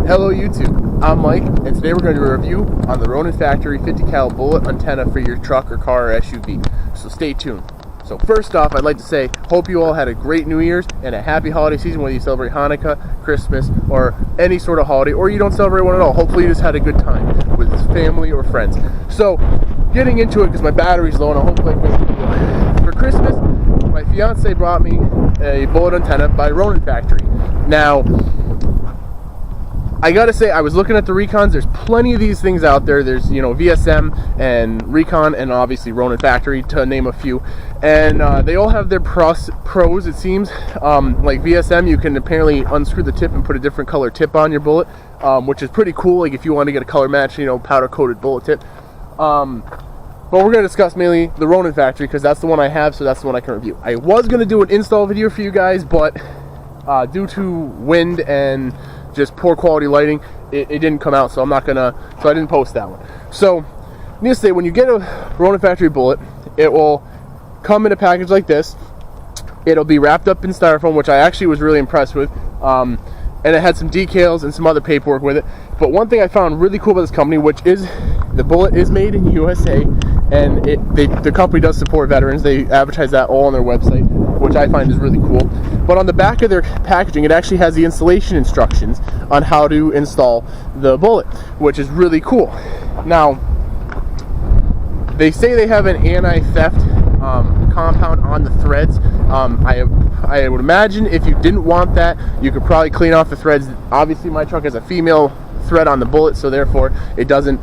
Hello YouTube, I'm Mike, and today we're going to do a review on the Ronin Factory 50 cal bullet antenna for your truck or car or SUV, so stay tuned. So first off, I'd like to say, hope you all had a great New Year's and a happy holiday season, whether you celebrate Hanukkah, Christmas, or any sort of holiday, or you don't celebrate one at all. Hopefully you just had a good time with family or friends. So, getting into it, because my battery's low and I hope I can. For Christmas, my fiance brought me a bullet antenna by Ronin Factory. Now, I gotta say, I was looking at the Recons. There's plenty of these things out there. There's, VSM and Recon and obviously Ronin Factory, to name a few. And they all have their pros, it seems. Like VSM, you can apparently unscrew the tip and put a different color tip on your bullet, which is pretty cool. Like if you want to get a color match, powder coated bullet tip. But we're going to discuss mainly the Ronin Factory because that's the one I have, so that's the one I can review. I was going to do an install video for you guys, but due to wind and just poor quality lighting, it didn't come out, so I didn't post that one. So, needless to say, when you get a Ronin Factory bullet, it will come in a package like this. It'll be wrapped up in styrofoam, which I actually was really impressed with, and it had some decals and some other paperwork with it. But one thing I found really cool about this company, which is the bullet is made in USA, and the company does support veterans. They advertise that all on their website, which I find is really cool. But on the back of their packaging, it actually has the installation instructions on how to install the bullet, which is really cool. Now, they say they have an anti-theft compound on the threads. I would imagine if you didn't want that, you could probably clean off the threads. Obviously, my truck has a female thread on the bullet, so therefore it doesn't.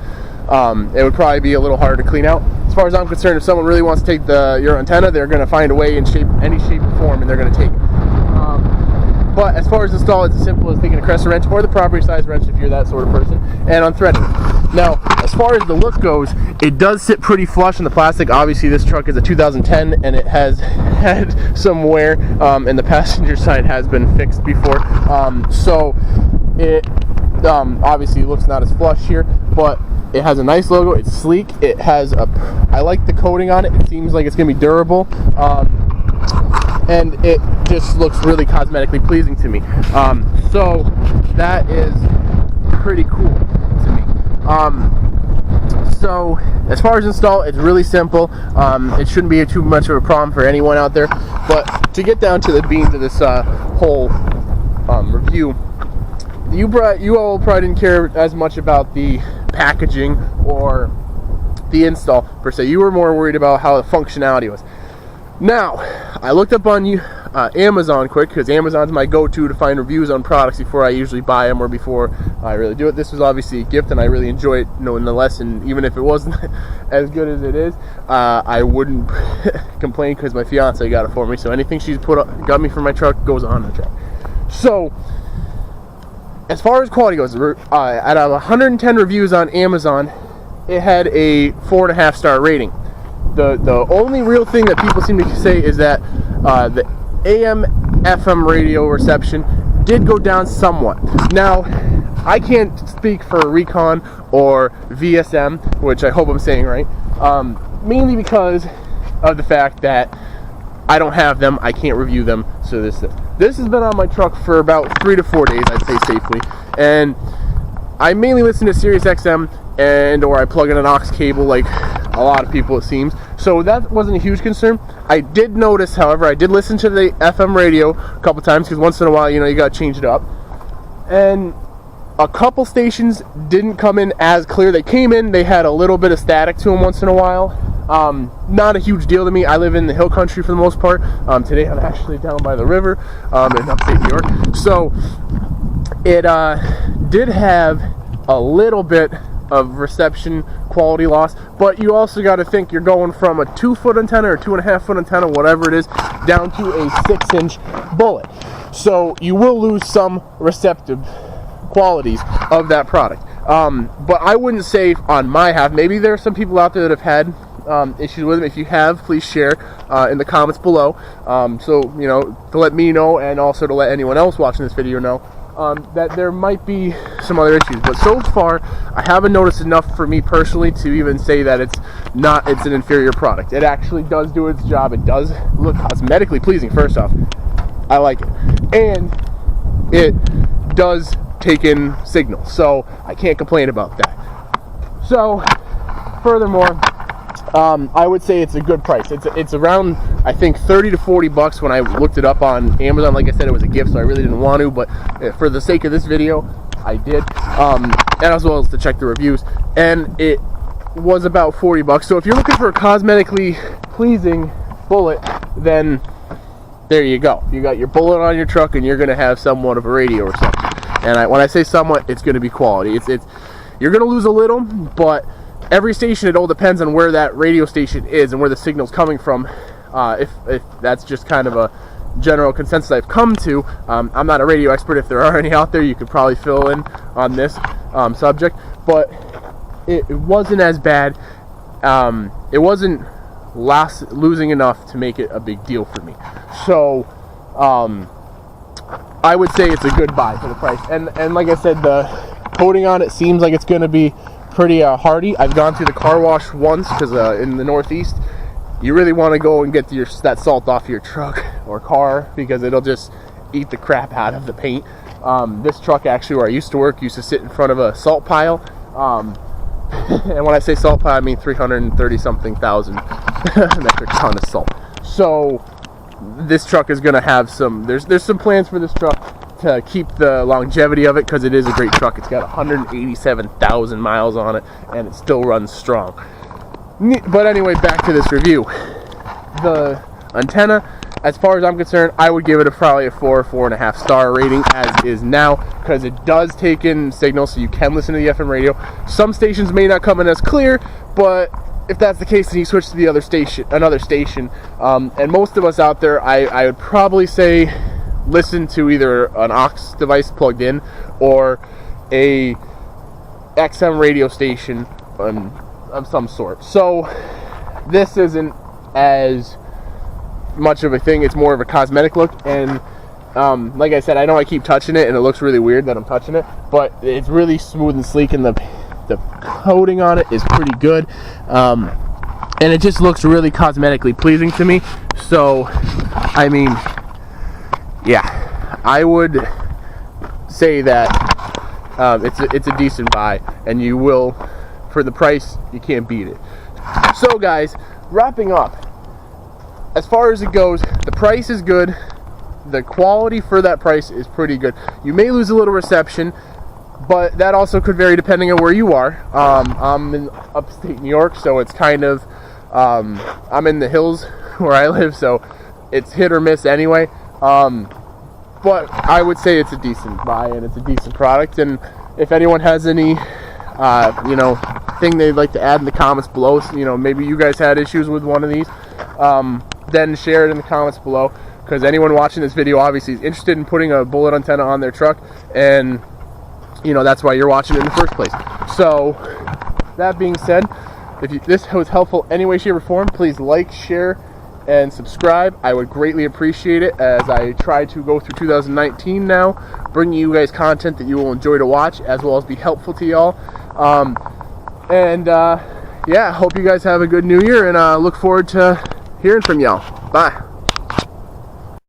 It would probably be a little harder to clean out. As far as I'm concerned, if someone really wants to take your antenna, they're going to find a way in any shape or form, and they're going to take it. But as far as install, it's as simple as taking a crescent wrench or the property size wrench if you're that sort of person, and unthreading it. Now, as far as the look goes, it does sit pretty flush in the plastic. Obviously, this truck is a 2010, and it has had some wear, and the passenger side has been fixed before. So it obviously looks not as flush here, but it has a nice logo. It's sleek. It has I like the coating on it. It seems like it's going to be durable. And it just looks really cosmetically pleasing to me. So that is pretty cool to me. So as far as install, it's really simple. It shouldn't be too much of a problem for anyone out there. But to get down to the beans of this whole review, you all probably didn't care as much about the packaging or the install per se. You were more worried about how the functionality was. Now, I looked up on Amazon quick, because Amazon's my go-to to find reviews on products before I usually buy them or before I really do it. This was obviously a gift, and I really enjoy it, nonetheless. And even if it wasn't as good as it is, I wouldn't complain because my fiance got it for me. So anything she's got me for my truck goes on the truck. So, as far as quality goes, out of 110 reviews on Amazon, it had a 4.5 star rating. The only real thing that people seem to say is that the AM FM radio reception did go down somewhat. Now, I can't speak for Recon or VSM, which I hope I'm saying right, mainly because of the fact that I don't have them, I can't review them. So this has been on my truck for about 3 to 4 days, I'd say safely, and I mainly listen to Sirius XM or I plug in an aux cable like a lot of people, it seems. So that wasn't a huge concern. I did notice, however, I did listen to the FM radio a couple times, because once in a while, you got to change it up. And a couple stations didn't come in as clear. They came in, they had a little bit of static to them once in a while. Not a huge deal to me. I live in the hill country for the most part. Today I'm actually down by the river in upstate New York. So it did have a little bit of reception quality loss, but you also got to think you're going from a 2-foot antenna or 2.5-foot antenna, whatever it is, down to a 6-inch bullet. So you will lose some receptive qualities of that product. But I wouldn't say on my half. Maybe there are some people out there that have had issues with them. If you have, please share in the comments below. So to let me know, and also to let anyone else watching this video know that there might be some other issues. But so far, I haven't noticed enough for me personally to even say that it's an inferior product. It actually does do its job. It does look cosmetically pleasing. First off, I like it, and it does take in signal, so I can't complain about that. So furthermore, I would say it's a good price. It's around, I think, 30 to 40 bucks when I looked it up on Amazon. Like I said, it was a gift, so I really didn't want to, but for the sake of this video, I did, and as well as to check the reviews, and it was about 40 bucks. So if you're looking for a cosmetically pleasing bullet, then there you go. You got your bullet on your truck, and you're going to have somewhat of a radio reception. And when I say somewhat, it's going to be quality. You're going to lose a little, but every station, it all depends on where that radio station is and where the signal's coming from. If that's just kind of a general consensus I've come to. I'm not a radio expert. If there are any out there, you could probably fill in on this subject. But it wasn't as bad. It wasn't losing enough to make it a big deal for me. So I would say it's a good buy for the price. And like I said, the coating on it seems like it's going to be pretty hardy. I've gone through the car wash once because in the Northeast, you really want to go and get that salt off your truck or car because it'll just eat the crap out of the paint. This truck, actually, where I used to work, used to sit in front of a salt pile. And when I say salt pile, I mean 330-something thousand metric ton of salt. So this truck is going to have there's some plans for this truck to keep the longevity of it, because it is a great truck. It's got 187,000 miles on it, and it still runs strong. But anyway, back to this review. The antenna, as far as I'm concerned, I would give it probably a 4.5 star rating as is now, because it does take in signal, so you can listen to the FM radio. Some stations may not come in as clear, but if that's the case, then you switch to the another station. And most of us out there, I would probably say listen to either an aux device plugged in or a XM radio station of some sort. So this isn't as much of a thing. It's more of a cosmetic look, and like I said, I know I keep touching it and it looks really weird that I'm touching it, but it's really smooth and sleek, and the coating on it is pretty good, and it just looks really cosmetically pleasing to me. So I mean, yeah, I would say that it's a decent buy, and you will, for the price, you can't beat it. So guys, wrapping up, as far as it goes, the price is good. The quality for that price is pretty good. You may lose a little reception, but that also could vary depending on where you are. I'm in upstate New York, so it's kind of, I'm in the hills where I live, so it's hit or miss anyway. But I would say it's a decent buy, and it's a decent product. And if anyone has any thing they'd like to add in the comments below, maybe you guys had issues with one of these, then share it in the comments below, because anyone watching this video obviously is interested in putting a bullet antenna on their truck, and that's why you're watching it in the first place. So that being said, if this was helpful any way, shape, or form, please like, share, and subscribe. I would greatly appreciate it, as I try to go through 2019 now, bringing you guys content that you will enjoy to watch, as well as be helpful to y'all. Yeah, hope you guys have a good new year, and look forward to hearing from y'all. Bye.